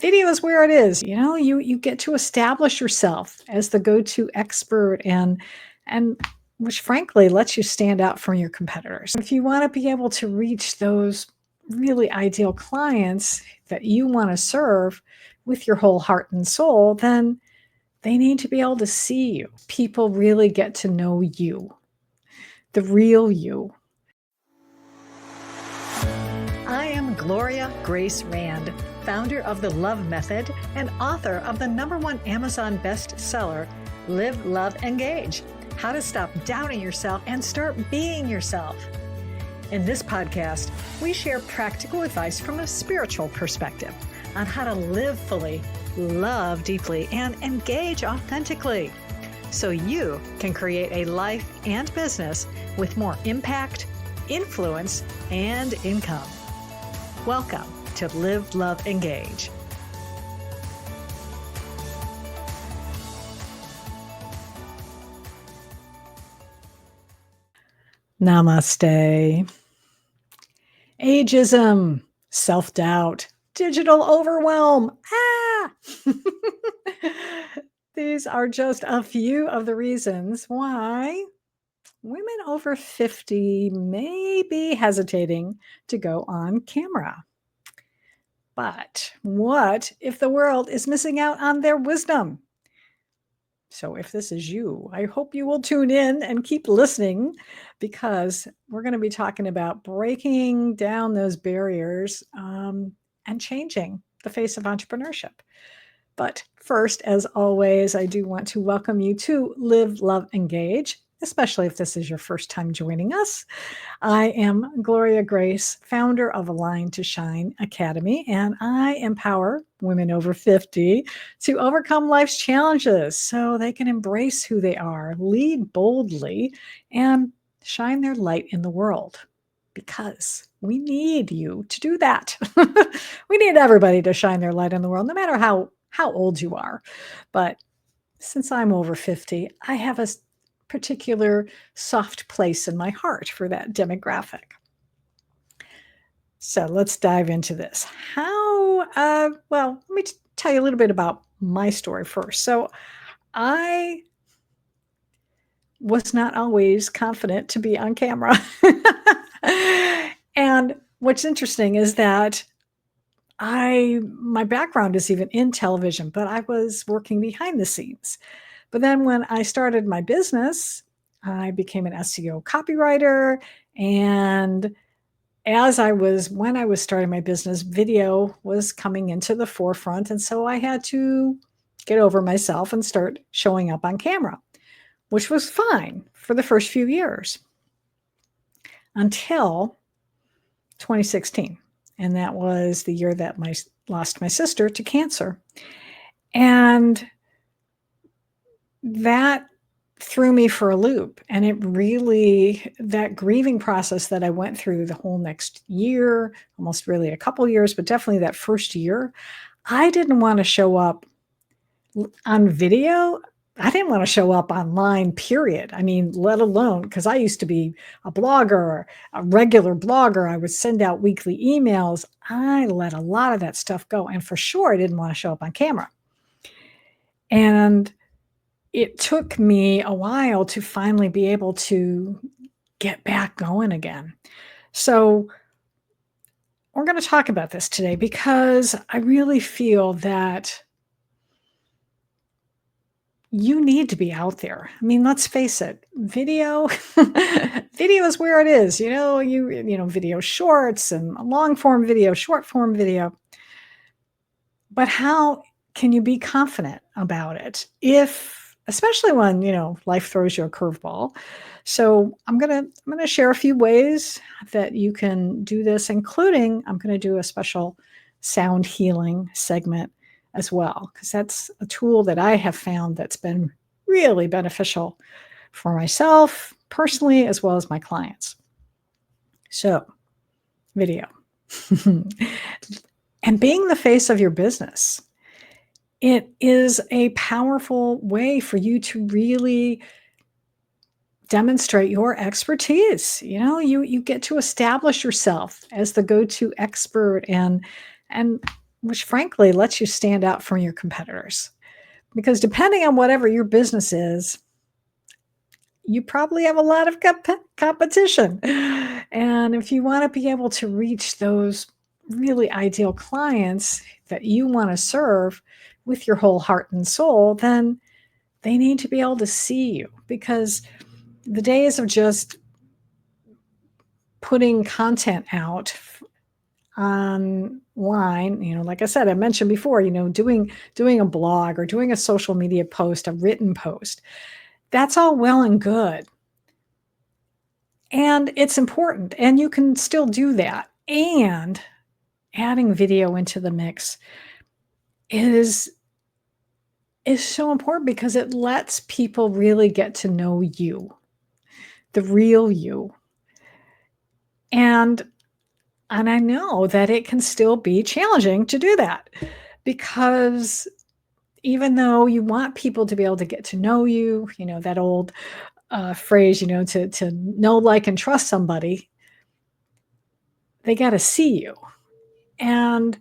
video is where it is. You get to establish yourself as the go-to expert and which frankly lets you stand out from your competitors. If you want to be able to reach those really ideal clients that you want to serve with your whole heart and soul, then they need to be able to see you. People really get to know you, the real you. I am Gloria Grace Rand, founder of The Love Method and author of the #1 Amazon bestseller, Live, Love, Engage: How to Stop Doubting Yourself and Start Being Yourself. In this podcast, we share practical advice from a spiritual perspective on how to live fully, love deeply, and engage authentically, so you can create a life and business with more impact, influence, and income. Welcome to Live, Love, Engage. Namaste. Ageism, self-doubt, digital overwhelm. These are just a few of the reasons why women over 50 may be hesitating to go on camera. But what if the world is missing out on their wisdom? So if this is you, I hope you will tune in and keep listening, because we're going to be talking about breaking down those barriers and changing the face of entrepreneurship. But first, as always, I do want to welcome you to Live, Love, Engage, especially if this is your first time joining us. I am Gloria Grace, founder of Align to Shine Academy, and I empower women over 50 to overcome life's challenges so they can embrace who they are, lead boldly, and shine their light in the world. Because we need you to do that. We need everybody to shine their light in the world, no matter how old you are. But since I'm over 50, I have a particular soft place in my heart for that demographic. So let's dive into this. Well, let me tell you a little bit about my story first. So I was not always confident to be on camera. And what's interesting is that my background is even in television, but I was working behind the scenes. But then when I started my business, I became an SEO copywriter. And when I was starting my business, video was coming into the forefront. And so I had to get over myself and start showing up on camera, which was fine for the first few years until 2016. And that was the year that I lost my sister to cancer. And that threw me for a loop. And that grieving process that I went through the whole next year, almost really a couple years, but definitely that first year, I didn't want to show up on video. I didn't want to show up online, period. I mean, let alone, because I used to be a blogger, a regular blogger. I would send out weekly emails. I let a lot of that stuff go. And for sure, I didn't want to show up on camera. And it took me a while to finally be able to get back going again. So we're going to talk about this today because I really feel that you need to be out there. I mean, let's face it, video is where it is. Video shorts and long form video, short form video. But how can you be confident about it especially when, life throws you a curveball? So I'm going to share a few ways that you can do this, including I'm going to do a special sound healing segment as well, because that's a tool that I have found that's been really beneficial for myself personally, as well as my clients. So, video. And being the face of your business, it is a powerful way for you to really demonstrate your expertise. You get to establish yourself as the go-to expert and which frankly lets you stand out from your competitors. Because depending on whatever your business is, you probably have a lot of competition. And if you want to be able to reach those really ideal clients that you want to serve with your whole heart and soul, then they need to be able to see you, because the days of just putting content out online, like I said, I mentioned before, doing a blog or doing a social media post, a written post, that's all well and good. And it's important, and you can still do that. And adding video into the mix is so important, because it lets people really get to know you, the real you. And I know that it can still be challenging to do that, because even though you want people to be able to get to know you, that old phrase, to know, like, and trust somebody, they got to see you. And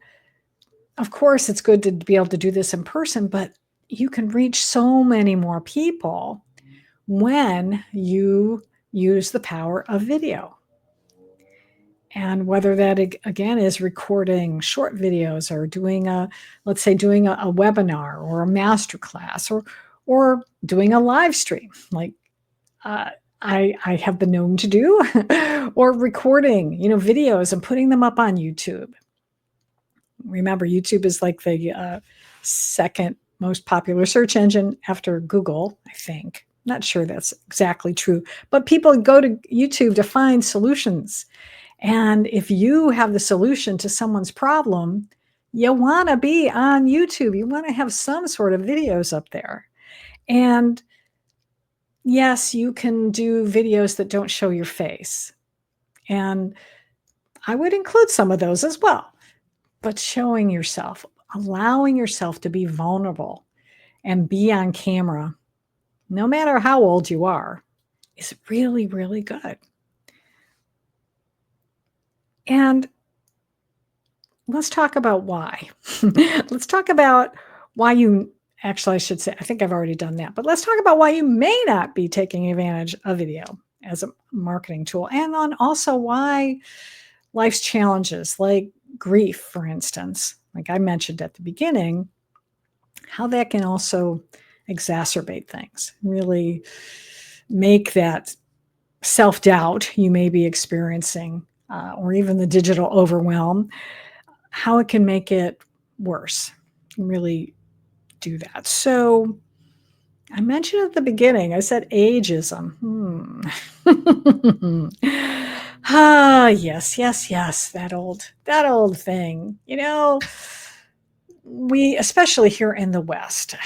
of course, it's good to be able to do this in person, but you can reach so many more people when you use the power of video. And whether that, again, is recording short videos, or let's say doing a webinar or a masterclass, or doing a live stream, like I have been known to do, or recording, videos and putting them up on YouTube. Remember, YouTube is like the second most popular search engine after Google, I think. Not sure that's exactly true, but people go to YouTube to find solutions. And if you have the solution to someone's problem, you want to be on YouTube. You want to have some sort of videos up there. And yes, you can do videos that don't show your face. And I would include some of those as well. But showing yourself, allowing yourself to be vulnerable and be on camera, no matter how old you are, is really, really good. And let's talk about why. Let's talk about why actually, I should say, I think I've already done that, but let's talk about why you may not be taking advantage of video as a marketing tool, and on also why life's challenges, like grief, for instance, like I mentioned at the beginning, how that can also exacerbate things, really make that self-doubt you may be experiencing, or even the digital overwhelm, how it can make it worse, really do that. So I mentioned at the beginning, I said ageism. Yes, that old thing. We, especially here in the West,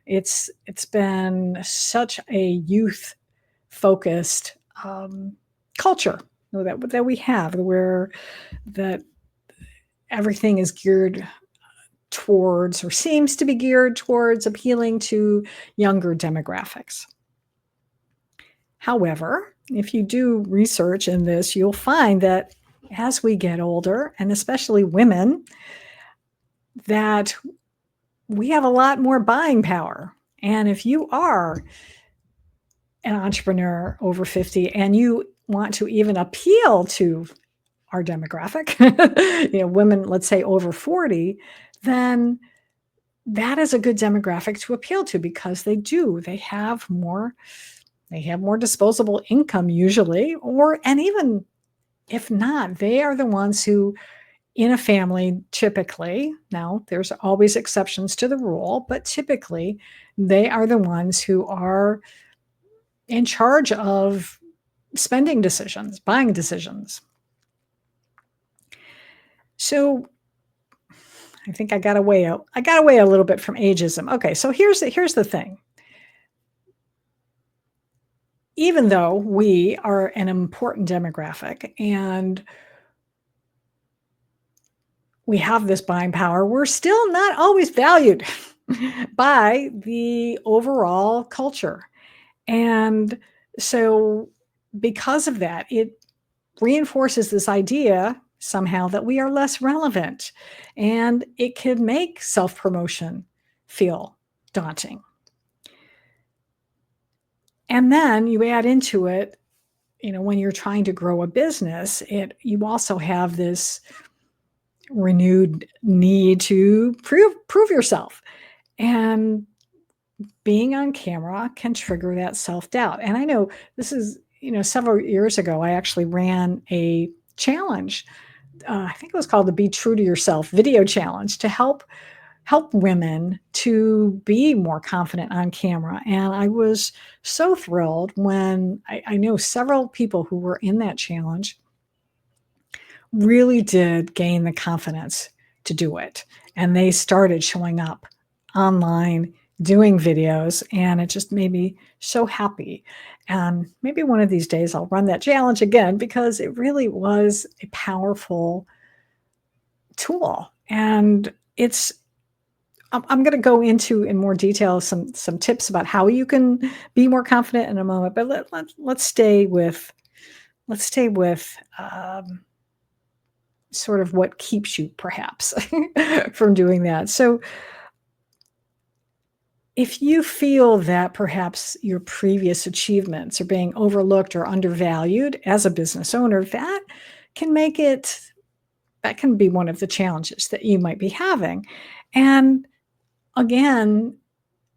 it's been such a youth-focused culture that we have, where that everything is geared towards, or seems to be geared towards, appealing to younger demographics. However, if you do research in this, you'll find that as we get older, and especially women, that we have a lot more buying power. And if you are an entrepreneur over 50 and you want to even appeal to our demographic, women, let's say over 40, then that is a good demographic to appeal to, because they have more disposable income usually, and even if not, they are the ones who, in a family, typically, now there's always exceptions to the rule, but typically they are the ones who are in charge of spending decisions, buying decisions. So I think I got away a little bit from ageism. Okay, so here's the thing. Even though we are an important demographic and we have this buying power, we're still not always valued by the overall culture. And so because of that, it reinforces this idea, somehow that we are less relevant, and it can make self-promotion feel daunting. And then you add into it, when you're trying to grow a business, you also have this renewed need to prove yourself. And being on camera can trigger that self-doubt. And I know this is, several years ago, I actually ran a challenge. I think it was called the Be True to Yourself video challenge to help women to be more confident on camera. And I was so thrilled when I know several people who were in that challenge really did gain the confidence to do it. And they started showing up online, doing videos, and it just made me so happy. And maybe one of these days I'll run that challenge again, because it really was a powerful tool. And I'm going to go into in more detail some tips about how you can be more confident in a moment. But let's stay with sort of what keeps you perhaps from doing that. So if you feel that perhaps your previous achievements are being overlooked or undervalued as a business owner, that can be one of the challenges that you might be having. And again,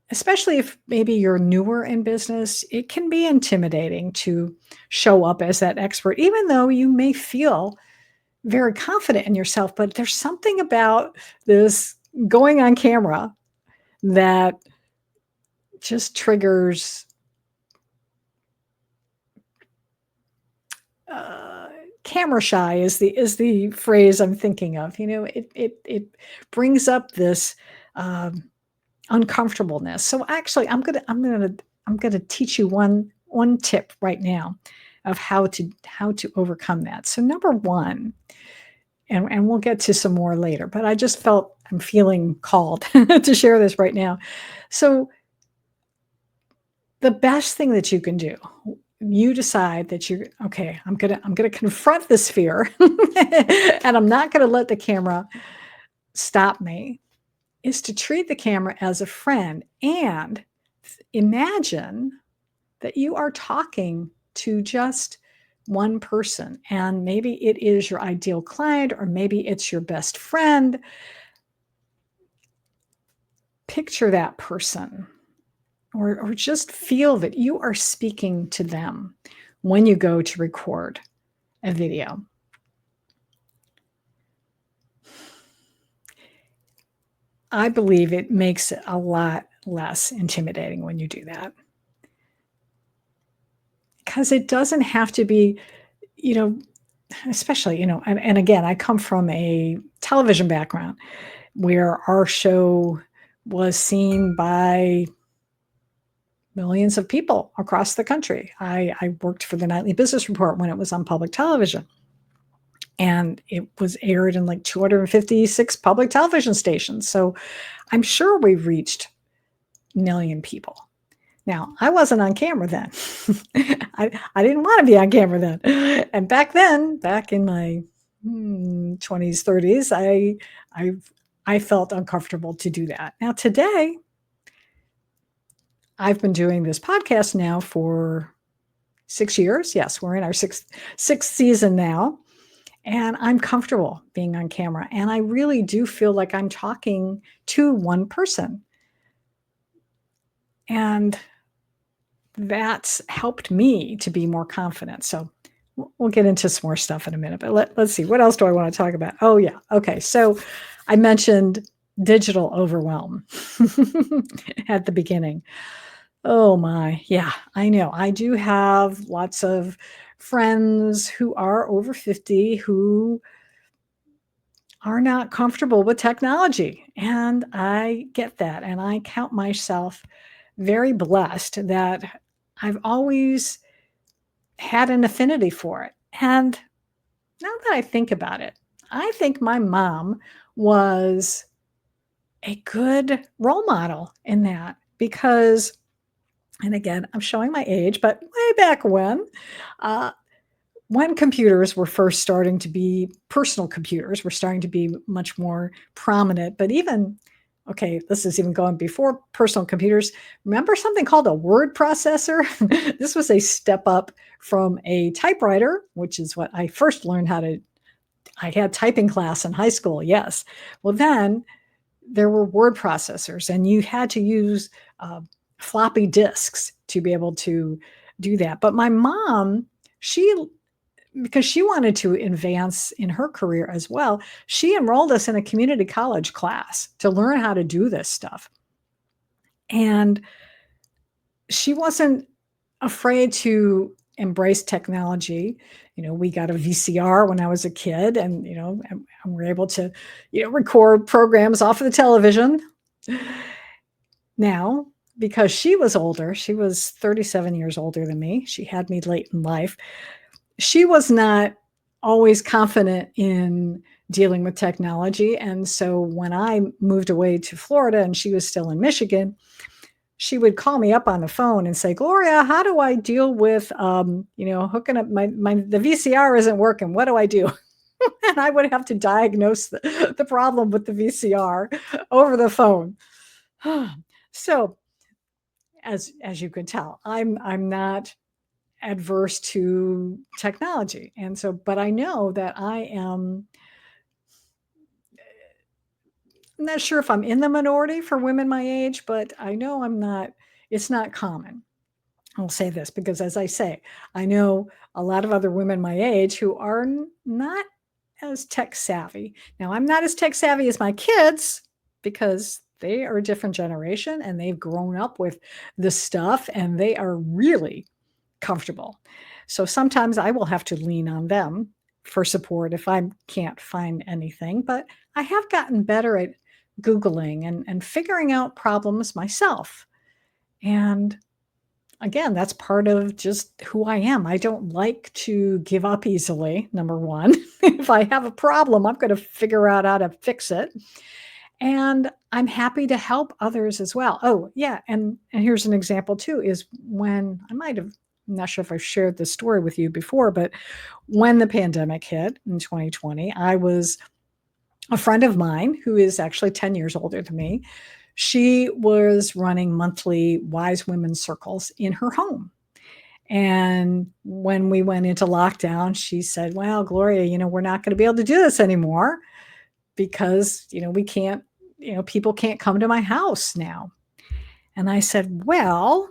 especially if maybe you're newer in business, it can be intimidating to show up as that expert, even though you may feel very confident in yourself. But there's something about this going on camera that just triggers camera shy is the phrase I'm thinking of. It brings up this uncomfortableness. So actually, I'm gonna teach you one tip right now of how to overcome that. So number one, and we'll get to some more later, but I just felt I'm feeling called to share this right now. So the best thing that you can do, you decide that I'm gonna confront this fear, and I'm not gonna let the camera stop me, is to treat the camera as a friend and imagine that you are talking to just one person, and maybe it is your ideal client, or maybe it's your best friend. Picture that person, or just feel that you are speaking to them when you go to record a video. I believe it makes it a lot less intimidating when you do that. Because it doesn't have to be, especially, and again, I come from a television background where our show was seen by millions of people across the country. I worked for the Nightly Business Report when it was on public television. And it was aired in like 256 public television stations. So I'm sure we reached a million people. Now, I wasn't on camera then. I didn't want to be on camera then. And back in my 20s, 30s, I felt uncomfortable to do that. Now, today, I've been doing this podcast now for 6 years. Yes, we're in our sixth season now. And I'm comfortable being on camera. And I really do feel like I'm talking to one person. And that's helped me to be more confident. So we'll get into some more stuff in a minute. But let's see. What else do I want to talk about? Oh, yeah. Okay. So I mentioned digital overwhelm at the beginning. Oh, my. Yeah, I know. I do have lots of friends who are over 50 who are not comfortable with technology. And I get that. And I count myself very blessed that I've always had an affinity for it. And now that I think about it, I think my mom was a good role model in that because, and again, I'm showing my age, but way back when, when computers were first starting to be personal computers, were starting to be much more prominent, but even, okay, this is even going before personal computers. Remember something called a word processor? This was a step up from a typewriter, which is what I first learned how to. I had typing class in high school, yes. Well, then there were word processors, and you had to use floppy disks to be able to do that. But my mom, she, because she wanted to advance in her career as well, she enrolled us in a community college class to learn how to do this stuff. And she wasn't afraid to embrace technology. We got a VCR when I was a kid, and we're able to, record programs off of the television. Now, because she was older, she was 37 years older than me. She had me late in life. She was not always confident in dealing with technology. And so when I moved away to Florida and she was still in Michigan, she would call me up on the phone and say, Gloria, how do I deal with, hooking up the VCR isn't working. What do I do? And I would have to diagnose the problem with the VCR over the phone. So as you can tell, I'm not adverse to technology. And so, but I know that I'm not sure if I'm in the minority for women my age, but I know it's not common. I'll say this because, as I say, I know a lot of other women my age who are not as tech savvy. Now, I'm not as tech savvy as my kids because they are a different generation and they've grown up with this stuff and they are really comfortable. So sometimes I will have to lean on them for support if I can't find anything, but I have gotten better at Googling and figuring out problems myself. And again, that's part of just who I am. I don't like to give up easily, number one. If I have a problem, I'm going to figure out how to fix it. And I'm happy to help others as well. Oh, yeah. And here's an example too, is when I'm not sure if I've shared this story with you before, but when the pandemic hit in 2020, I was a friend of mine who is actually 10 years older than me. She was running monthly wise women circles in her home. And when we went into lockdown, she said, well, Gloria, we're not going to be able to do this anymore because, we can't, people can't come to my house now. And I said, well,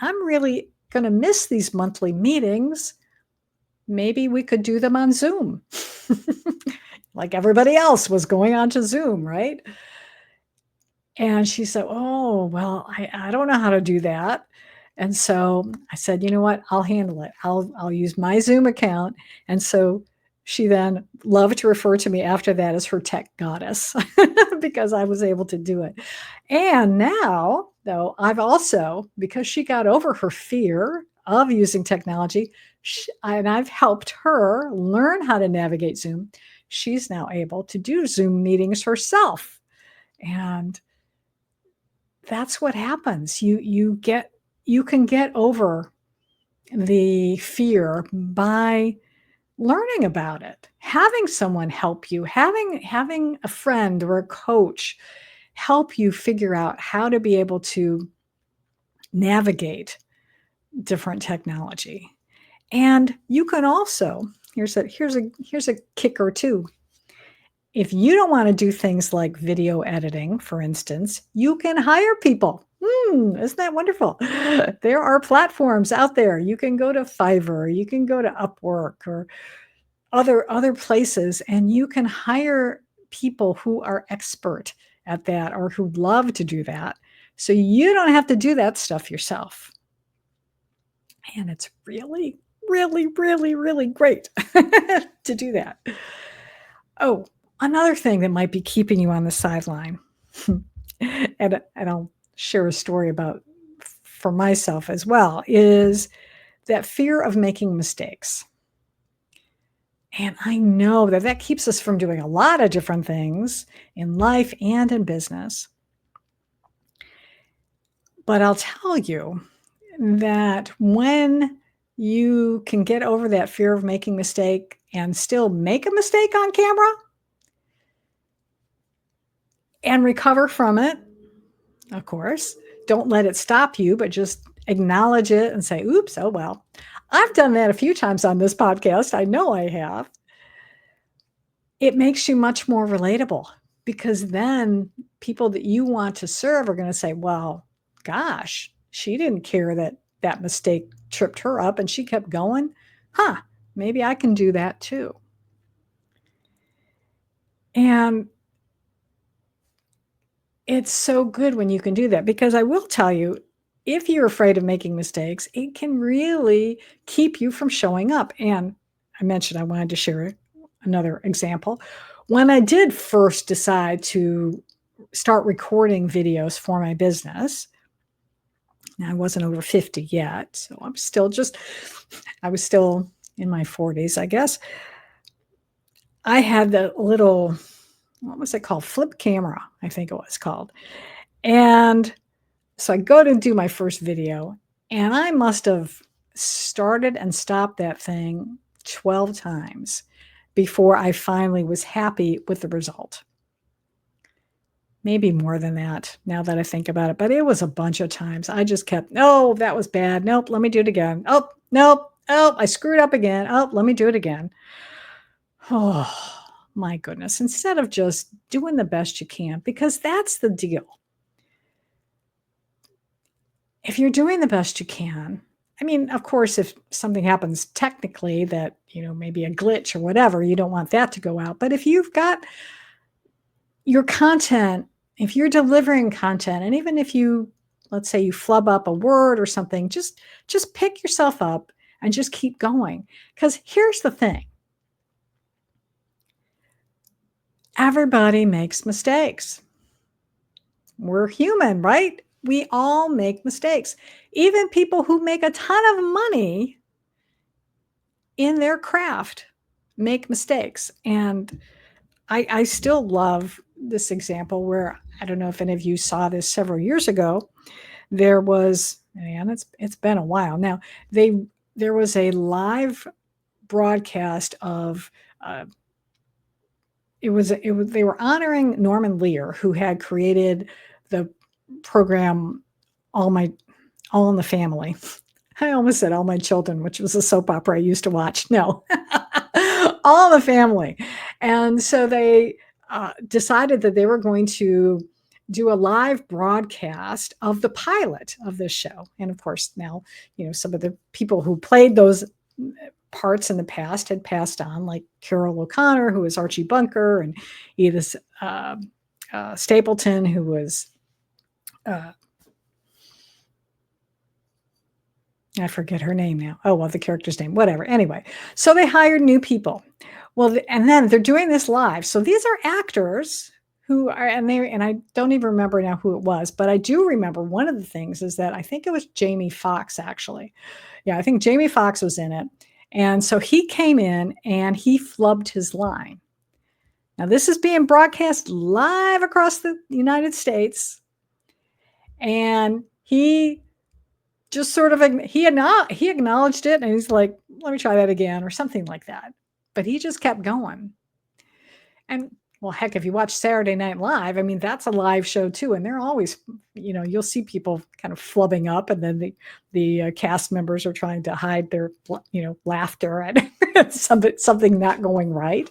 I'm really going to miss these monthly meetings. Maybe we could do them on Zoom. Like everybody else was going on to Zoom, right? And she said, oh, well, I don't know how to do that. And so I said, you know what? I'll handle it. I'll use my Zoom account. And so she then loved to refer to me after that as her tech goddess because I was able to do it. And now, though, I've also, because she got over her fear of using technology, and I've helped her learn how to navigate Zoom, she's now able to do Zoom meetings herself. And that's what happens. You can get over the fear by learning about it, having someone help you, having a friend or a coach help you figure out how to be able to navigate different technology. And you can also, here's a kicker too. If you don't want to do things like video editing, for instance, you can hire people. Isn't that wonderful? There are platforms out there. You can go to Fiverr, you can go to Upwork or other places, and you can hire people who are expert at that or who love to do that. So you don't have to do that stuff yourself. And it's really, really, really, really great to do that. Oh, another thing that might be keeping you on the sideline, and I'll share a story about for myself as well, is that fear of making mistakes. And I know that keeps us from doing a lot of different things in life and in business. But I'll tell you that when you can get over that fear of making a mistake and still make a mistake on camera and recover from it, of course. Don't let it stop you, but just acknowledge it and say, oops, oh well. I've done that a few times on this podcast. I know I have. It makes you much more relatable, because then people that you want to serve are going to say, well, gosh, she didn't care that that mistake tripped her up and she kept going. Maybe I can do that too. And it's so good when you can do that, because I will tell you, if you're afraid of making mistakes, it can really keep you from showing up. And I mentioned I wanted to share another example. When I did first decide to start recording videos for my business, now I wasn't over 50 yet, so I was still in my 40s, I guess. I had the little, what was it called? Flip camera, I think it was called. And so I go to do my first video, and I must have started and stopped that thing 12 times before I finally was happy with the result. Maybe more than that, now that I think about it, but it was a bunch of times. I just kept, no, that was bad. Nope, let me do it again. Oh, nope. Oh, I screwed up again. Oh, let me do it again. Oh, my goodness. Instead of just doing the best you can, because that's the deal. If you're doing the best you can, I mean, of course, if something happens technically that, maybe a glitch or whatever, you don't want that to go out. But if you've got your content, if you're delivering content, and even if you, let's say you flub up a word or something, just pick yourself up and just keep going. Because here's the thing. Everybody makes mistakes. We're human, right? We all make mistakes. Even people who make a ton of money in their craft make mistakes. And I still love this example where, I don't know if any of you saw this several years ago. There was, and it's been a while now, there was a live broadcast of, they were honoring Norman Lear, who had created the program All in the Family. I almost said All My Children, which was a soap opera I used to watch. No, All in the Family. And so they decided that they were going to do a live broadcast of the pilot of this show. And of course, now, some of the people who played those parts in the past had passed on, like Carol O'Connor, who was Archie Bunker, and Edith Stapleton, who was I forget her name now. Oh, well, the character's name, whatever. Anyway, so they hired new people. Well, and then they're doing this live. So these are actors who are, and I don't even remember now who it was, but I do remember one of the things is that I think it was Jamie Foxx, actually. Yeah, I think Jamie Foxx was in it. And so he came in and he flubbed his line. Now, this is being broadcast live across the United States. And he just sort of, he acknowledged it, and he's like, let me try that again, or something like that. But he just kept going. And well, heck, if you watch Saturday Night Live, I mean, that's a live show too. And they're always, you'll see people kind of flubbing up, and then the cast members are trying to hide their, laughter at something not going right.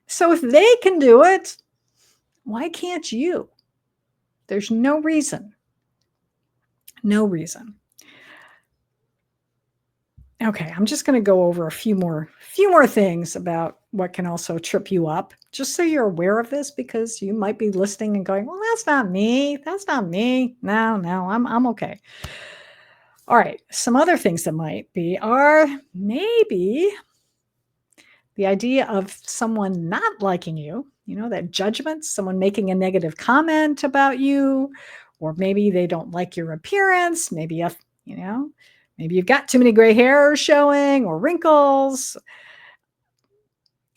So if they can do it, why can't you? There's no reason. No reason. Okay, I'm just going to go over a few more things about what can also trip you up, just so you're aware of this, because you might be listening and going, well, that's not me. That's not me. No, I'm okay. All right, some other things that might be are maybe the idea of someone not liking you, that judgment, someone making a negative comment about you, or maybe they don't like your appearance. Maybe, maybe you've got too many gray hairs showing or wrinkles.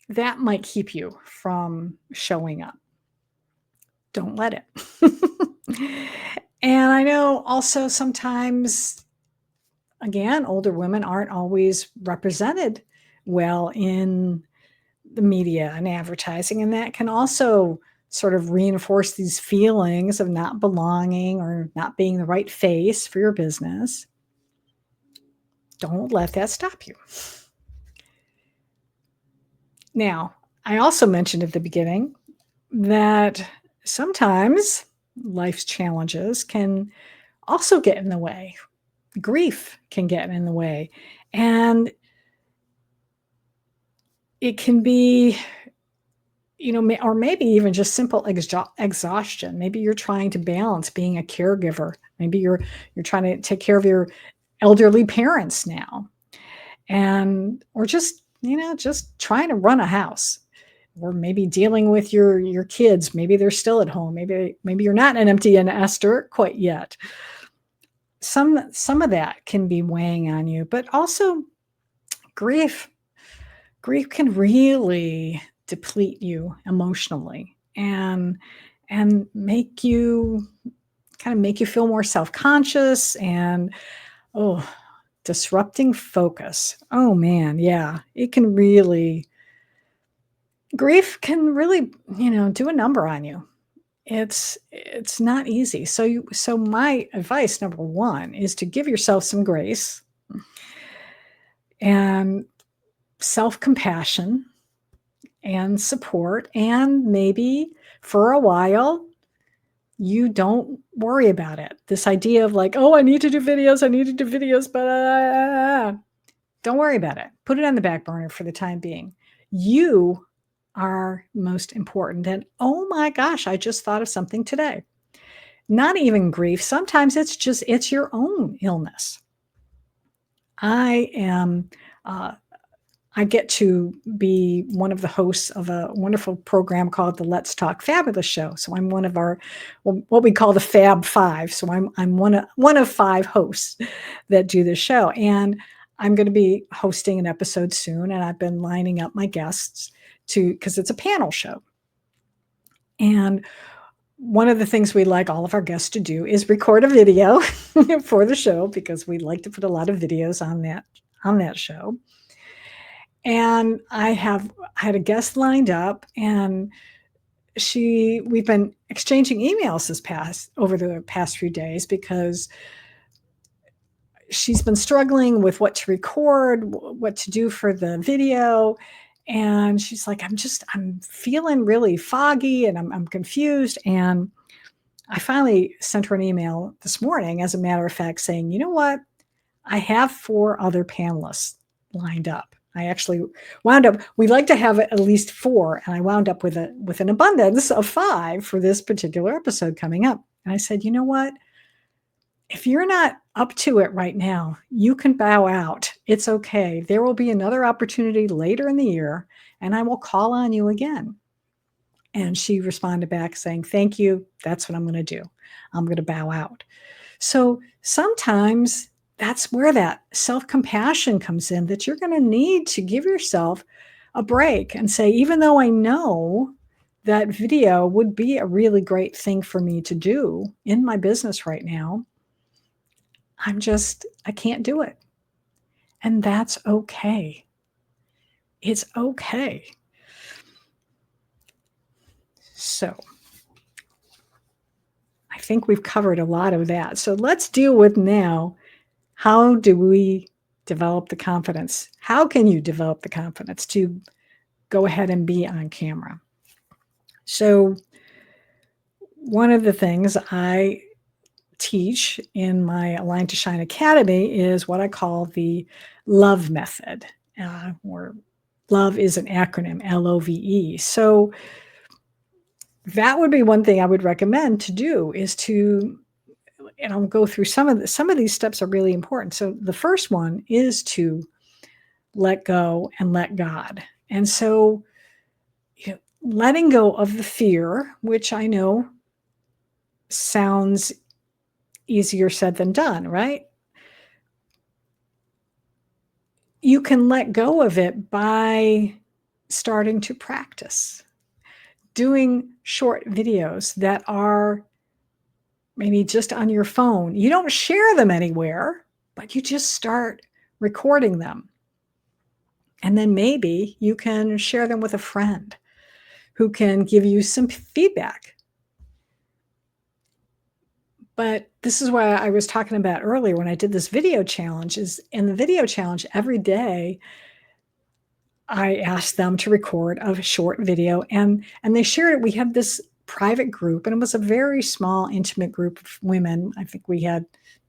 That might keep you from showing up. Don't let it. And I know also sometimes again, older women aren't always represented well in the media and advertising, and that can also sort of reinforce these feelings of not belonging or not being the right face for your business. Don't let that stop you. Now, I also mentioned at the beginning that sometimes life's challenges can also get in the way. Grief can get in the way. And it can be, or maybe even just simple exhaustion. Maybe you're trying to balance being a caregiver. Maybe you're trying to take care of your elderly parents now. Or just trying to run a house. Or maybe dealing with your kids. Maybe they're still at home. Maybe you're not an empty nester quite yet. Some of that can be weighing on you, but also grief can really deplete you emotionally and make you feel more self-conscious and disrupting focus. Oh man, yeah, grief can really, do a number on you. It's not easy. So my advice, number one, is to give yourself some grace and self-compassion and support, and maybe for a while you don't worry about it. This idea of like, I need to do videos, but don't worry about it. Put it on the back burner for the time being. You are most important. And oh my gosh, I just thought of something today. Not even grief. Sometimes it's your own illness. I get to be one of the hosts of a wonderful program called the Let's Talk Fabulous show. So I'm one of what we call the Fab Five. So I'm one of 5 hosts that do this show. And I'm going to be hosting an episode soon. And I've been lining up my guests because it's a panel show. And one of the things we like all of our guests to do is record a video for the show, because we like to put a lot of videos on that show. And I had a guest lined up, and we've been exchanging emails over the past few days, because she's been struggling with what to record, what to do for the video. And she's like, I'm feeling really foggy and I'm confused. And I finally sent her an email this morning, as a matter of fact, saying, you know what? I have 4 other panelists lined up. I actually wound up, we like to have at least 4, and I wound up with an abundance of 5 for this particular episode coming up. And I said, you know what? If you're not up to it right now, you can bow out. It's okay. There will be another opportunity later in the year, and I will call on you again. And she responded back saying, thank you. That's what I'm going to do. I'm going to bow out. So sometimes that's where that self-compassion comes in, that you're going to need to give yourself a break and say, even though I know that video would be a really great thing for me to do in my business right now, I can't do it. And that's okay. It's okay. So I think we've covered a lot of that. So let's deal with now, how do we develop the confidence? How can you develop the confidence to go ahead and be on camera? So one of the things I teach in my Align to Shine Academy is what I call the LOVE method, or LOVE is an acronym, LOVE. So that would be one thing I would recommend to do, is to, and I'll go through some of these steps are really important. So the first one is to let go and let God. And so, letting go of the fear, which I know sounds easier said than done, right? You can let go of it by starting to practice doing short videos that are maybe just on your phone. You don't share them anywhere. but you just start recording them. And then maybe you can share them with a friend who can give you some feedback. But this is what I was talking about earlier when I did this video challenge. Is in the video challenge every day, I asked them to record a short video, and they shared it. We had this private group, and it was a very small, intimate group of women. I think we had,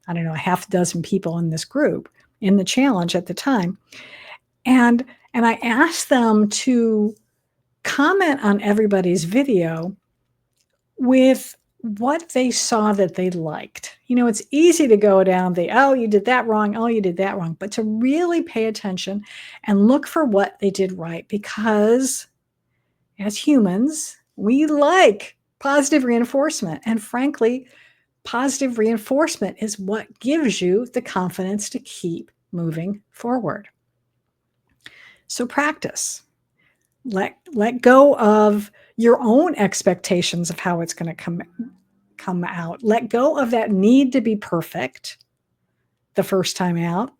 I don't know, a half dozen people in this group in the challenge at the time. And I asked them to comment on everybody's video with what they saw that they liked. You know, it's easy to go down the, oh, you did that wrong, oh, you did that wrong, but to really pay attention and look for what they did right, because as humans, we like positive reinforcement. And frankly, positive reinforcement is what gives you the confidence to keep moving forward. So practice. Let go of your own expectations of how it's going to come out. Let go of that need to be perfect the first time out.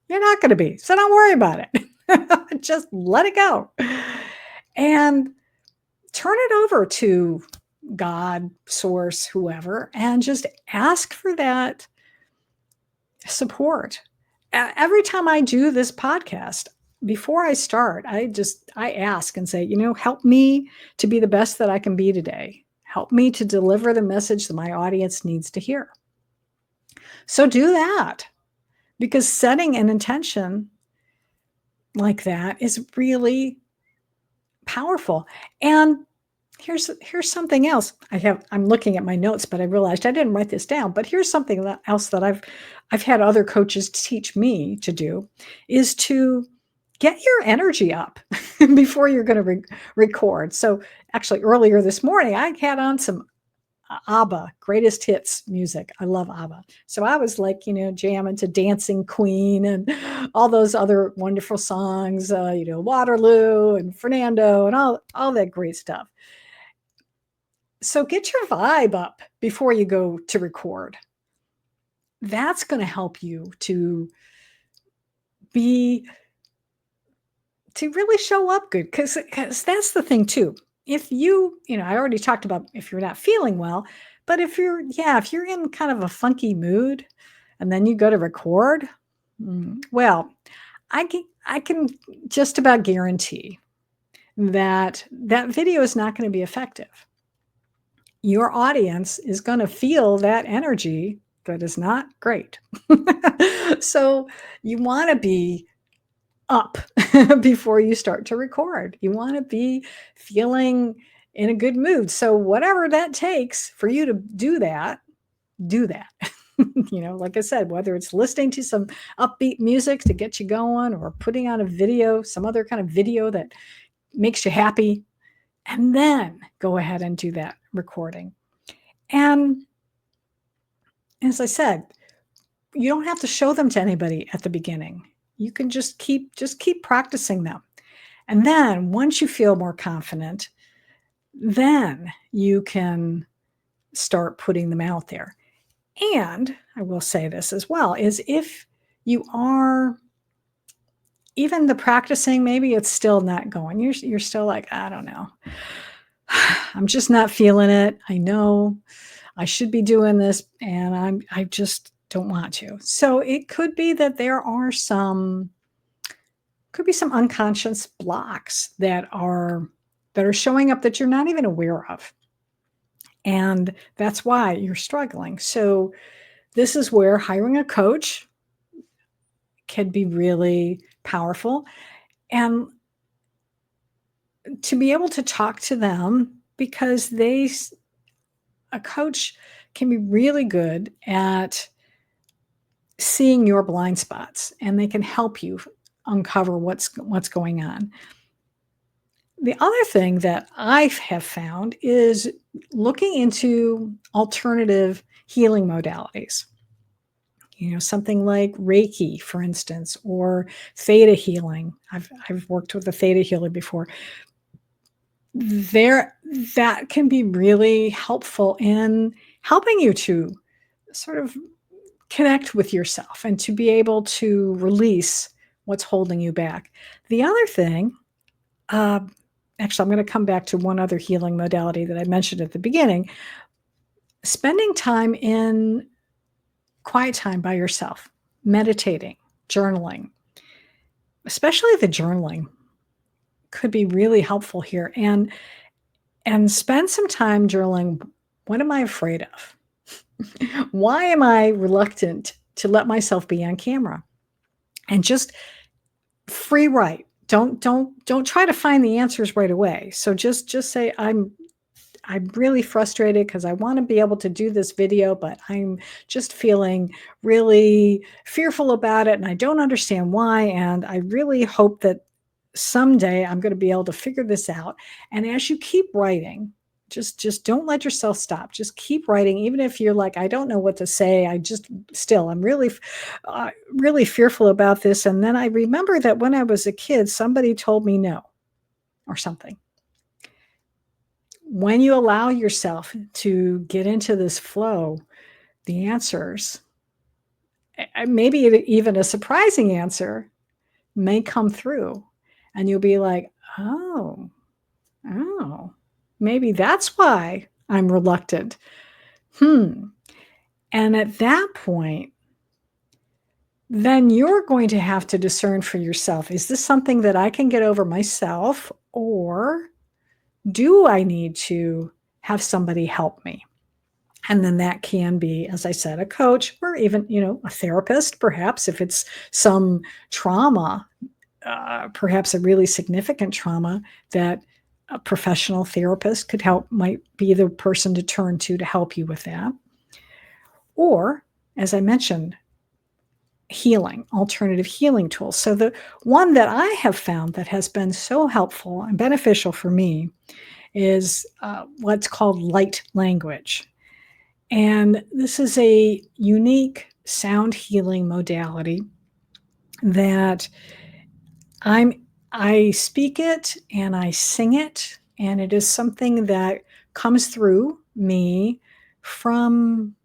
You're not going to be, so don't worry about it. Just let it go. And turn it over to God, source, whoever, and just ask for that support. Every time I do this podcast, before I start, I ask and say, you know, help me to be the best that I can be today. Help me to deliver the message that my audience needs to hear. So do that, because setting an intention like that is really powerful. And here's something else. I'm looking at my notes, but I realized I didn't write this down. But here's something else that I've had other coaches teach me to do, is to get your energy up before you're going to record. So actually earlier this morning, I had on some ABBA, greatest hits music. I love ABBA. So I was like, you know, jamming to Dancing Queen and all those other wonderful songs, you know, Waterloo and Fernando and all that great stuff. So get your vibe up before you go to record. That's going to help you to really show up good, because that's the thing too. If you know, I already talked about if you're not feeling well, but if you're in kind of a funky mood and then you go to record, well, I can just about guarantee that video is not going to be effective. Your audience is going to feel that energy that is not great. So you want to be up before you start to record. You want to be feeling in a good mood. So whatever that takes for you to do that. You know, like I said, whether it's listening to some upbeat music to get you going, or putting on a video, some other kind of video that makes you happy, and then go ahead and do that recording. And as I said, you don't have to show them to anybody at the beginning. You can just keep practicing them. And then once you feel more confident, then you can start putting them out there. And I will say this as well, is if you are, even the practicing, maybe it's still not going. You're still like, I don't know. I'm just not feeling it. I know I should be doing this, and I just don't want to. So it could be that there are some unconscious blocks that are showing up that you're not even aware of. And that's why you're struggling. So this is where hiring a coach can be really powerful, and to be able to talk to them, because a coach can be really good at seeing your blind spots, and they can help you uncover what's going on. The other thing that I have found is looking into alternative healing modalities. You know, something like Reiki, for instance, or theta healing. I've worked with a theta healer before. That can be really helpful in helping you to sort of connect with yourself and to be able to release what's holding you back. The other thing, actually, I'm going to come back to one other healing modality that I mentioned at the beginning. Spending time in quiet time by yourself, meditating, journaling, especially the journaling could be really helpful here. And spend some time journaling. What am I afraid of? Why am I reluctant to let myself be on camera? And just free write. Don't try to find the answers right away. So just say, I'm really frustrated because I want to be able to do this video, but I'm just feeling really fearful about it and I don't understand why. And I really hope that someday I'm going to be able to figure this out. And as you keep writing, just don't let yourself stop. Just keep writing, even if you're like, I don't know what to say. I'm really fearful about this. And then I remember that when I was a kid, somebody told me no or something. When you allow yourself to get into this flow, the answers, maybe even a surprising answer, may come through. And you'll be like, oh, maybe that's why I'm reluctant. And at that point, then you're going to have to discern for yourself, is this something that I can get over myself, or do I need to have somebody help me? And then that can be, as I said, a coach, or even, a therapist, perhaps, if it's some trauma, perhaps a really significant trauma that a professional therapist might be the person to turn to help you with that. Or, as I mentioned, alternative healing tools. So the one that I have found that has been so helpful and beneficial for me is what's called light language. And this is a unique sound healing modality that I speak it and I sing it, and it is something that comes through me from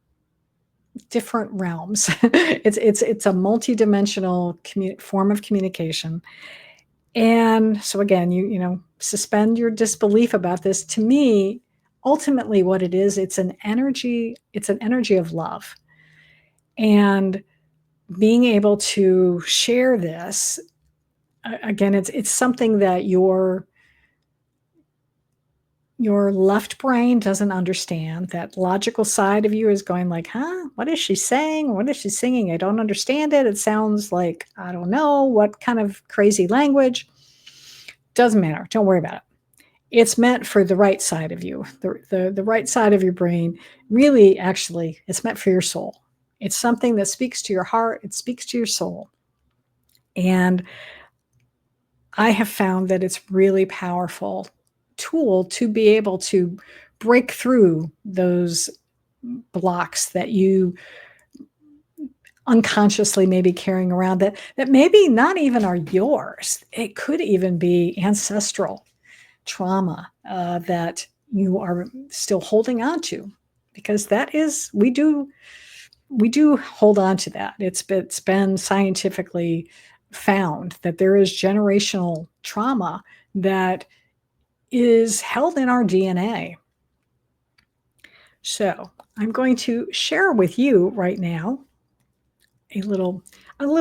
different realms. It's a multidimensional form of communication. And so again, you suspend your disbelief about this. To me, ultimately what it is, it's an energy of love. And being able to share this, again, it's something that your left brain doesn't understand. That logical side of you is going like, what is she saying? What is she singing? I don't understand it. It sounds like, I don't know, what kind of crazy language. Doesn't matter. Don't worry about it. It's meant for the right side of you. The right side of your brain, really, actually, it's meant for your soul. It's something that speaks to your heart. It speaks to your soul. And I have found that it's really powerful tool to be able to break through those blocks that you unconsciously may be carrying around that maybe not even are yours. It could even be ancestral trauma that you are still holding on to, because we do hold on to that. It's been scientifically found that there is generational trauma that is held in our DNA. So I'm going to share with you right now a little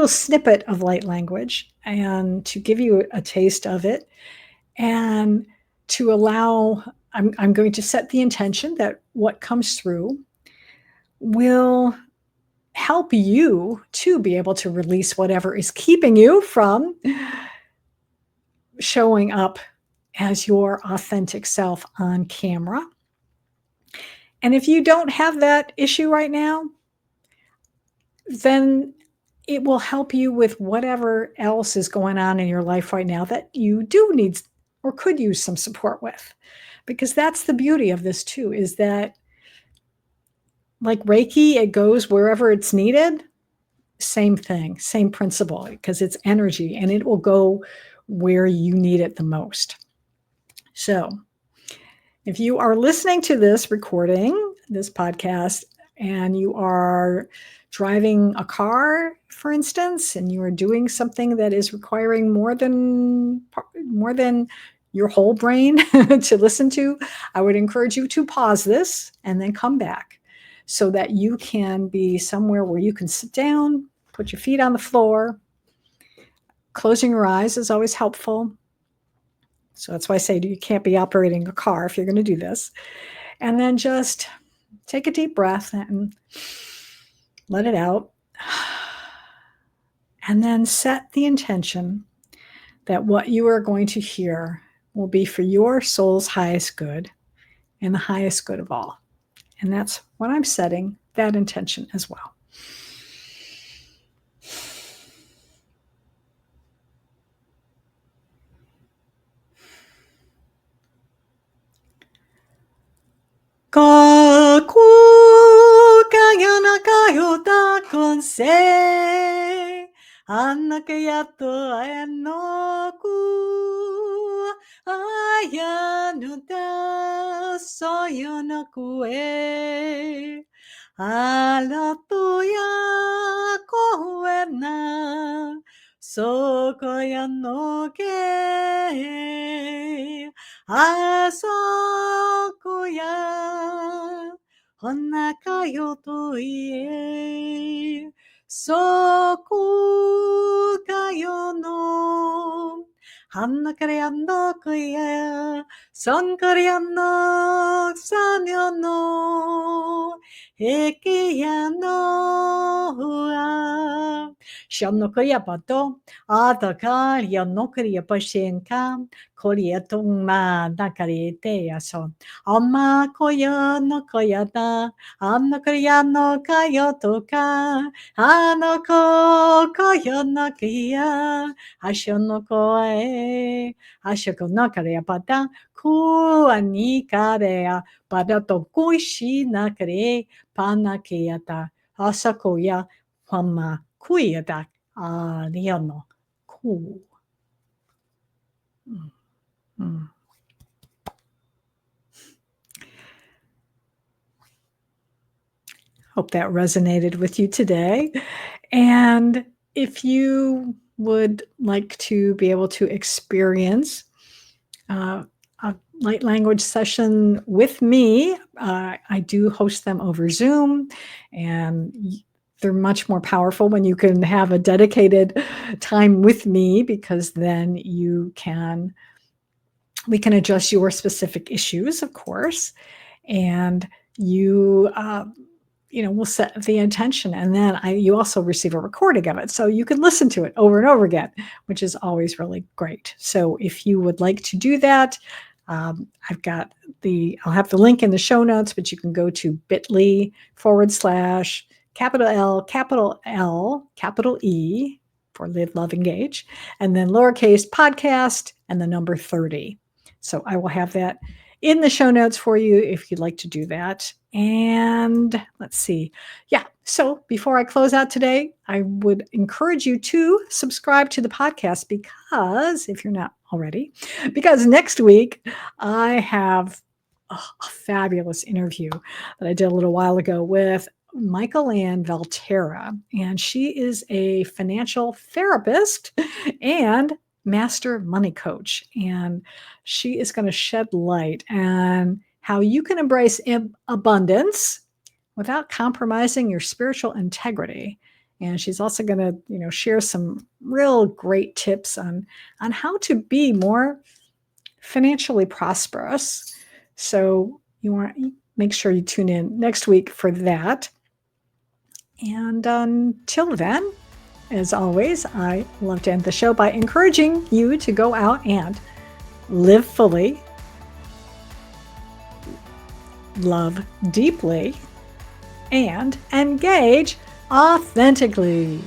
snippet of light language, and to give you a taste of it, and to allow, I'm going to set the intention that what comes through will help you to be able to release whatever is keeping you from showing up as your authentic self on camera. And if you don't have that issue right now, then it will help you with whatever else is going on in your life right now that you do need or could use some support with. Because that's the beauty of this too, is that like Reiki, it goes wherever it's needed. Same thing, same principle, because it's energy and it will go where you need it the most. So if you are listening to this recording, this podcast, and you are driving a car, for instance, and you are doing something that is requiring more than your whole brain to listen to, I would encourage you to pause this and then come back so that you can be somewhere where you can sit down, put your feet on the floor. Closing your eyes is always helpful. So that's why I say you can't be operating a car if you're going to do this. And then just take a deep breath and let it out. And then set the intention that what you are going to hear will be for your soul's highest good and the highest good of all. And that's what I'm setting, that intention as well. 𝘵𝘪𝘵𝘏𝑒𝑛𝑎 𝘵𝘰𝘮𝑗𝑗 𝘱𝘰𝘮𝑗𝑗 𝘰𝘰𝘮𝑗𝑗 𝘠𝑒𝑡𝑢𝑛𝑚𝑎 𝑛𝑎𝑘𝑎𝑟𝑖𝑎𝑛𝑜 𝑘𝑎𝑦𝑎𝑛𝑜 𝑘𝑎𝑦𝑎𝑛𝑜 Hope that resonated with you today. And if you would like to be able to experience a light language session with me, I do host them over Zoom, and they're much more powerful when you can have a dedicated time with me, because then we can adjust your specific issues, of course, and we'll set the intention, and then you also receive a recording of it, so you can listen to it over and over again, which is always really great. So if you would like to do that, I'll have the link in the show notes, but you can go to bit.ly/L, for Live, Love, Engage, and then lowercase podcast and the number 30. So I will have that in the show notes for you if you'd like to do that. And let's see. Yeah. So before I close out today, I would encourage you to subscribe to the podcast, because if you're not already, because next week I have a fabulous interview that I did a little while ago with 𝘦𝘯𝘕 and she is a financial therapist and master money coach. And she is going to shed light on how you can embrace abundance without compromising your spiritual integrity. And she's also going to, share some real great tips on how to be more financially prosperous. So you want to make sure you tune in next week for that. And until then, as always, I love to end the show by encouraging you to go out and live fully, love deeply, and engage authentically.